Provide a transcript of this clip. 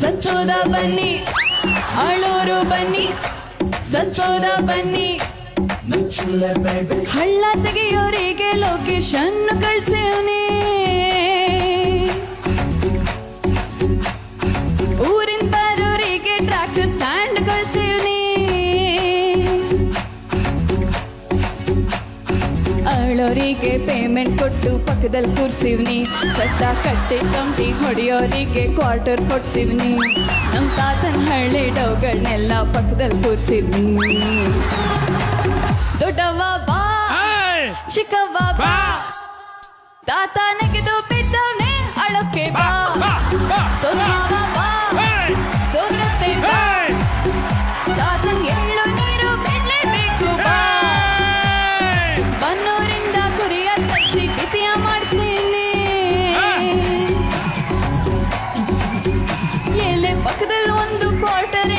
ಸಂತೋದ ಬನ್ನಿ ಆಳೂರು ಬನ್ನಿ ಸಂತೋದ ಬನ್ನಿ ಹಳ್ಳ ತೆಗೆಯೋರಿಗೆ ಲೊಕೇಶನ್ ಕಳ್ಸೇವ್ನಿ ಊರಿನ ಬರೋರಿಗೆ ಟ್ರ್ಯಾಕ್ಟರ್ ಸ್ಟ್ಯಾಂಡ್ ಕಳ್ಸೇವ್ನಿ ಅಳೋರಿಗೆ ಪೇಮೆಂಟ್ ಕೊಟ್ಟು ಪಕ್ಕದಲ್ಲಿ ಕೂರ್ಸಿವ್ನಿ ಚಟ್ಟ ಕಟ್ಟಿ ಕಂಟಿ ಹೊಡೆಯೋರಿಗೆ ಕ್ವಾರ್ಟರ್ ಕೊಡ್ಸಿವ್ನಿ ನಮ್ಮ ತಾತನ ಹಳ್ಳಿ ಡೌಗಳನ್ನೆಲ್ಲ ಪಕ್ಕದಲ್ಲಿ ಕೂರ್ಸಿವ್ನಿ ದೊಡ್ಡವ್ವ ಬಾ ಚಿಕ್ಕವ್ವ ಬಾ ತಾತ ನೆಗೆದು ಬಿದ್ದವ್ನೆ ಅಳೋಕೆ ಬಾ ಸೋದಮಾವ ಬಾ ಸೋದರತ್ತೆ ಬಾ ತಾತನ್ ಎಳ್ಳು ನೀರು ಬಿಡ್ಲೇಬೇಕು ಬಾ ಬನ್ನೂರಿಂದ ಕುರಿಯ ತರಿಸಿ ಕಿತಿಯ ಮಾಡಿಸ್ತೀನಿ ಎಲೆ ಪಕ್ಕದಲ್ಲಿ ಒಂದು ಕ್ವಾರ್ಟರ್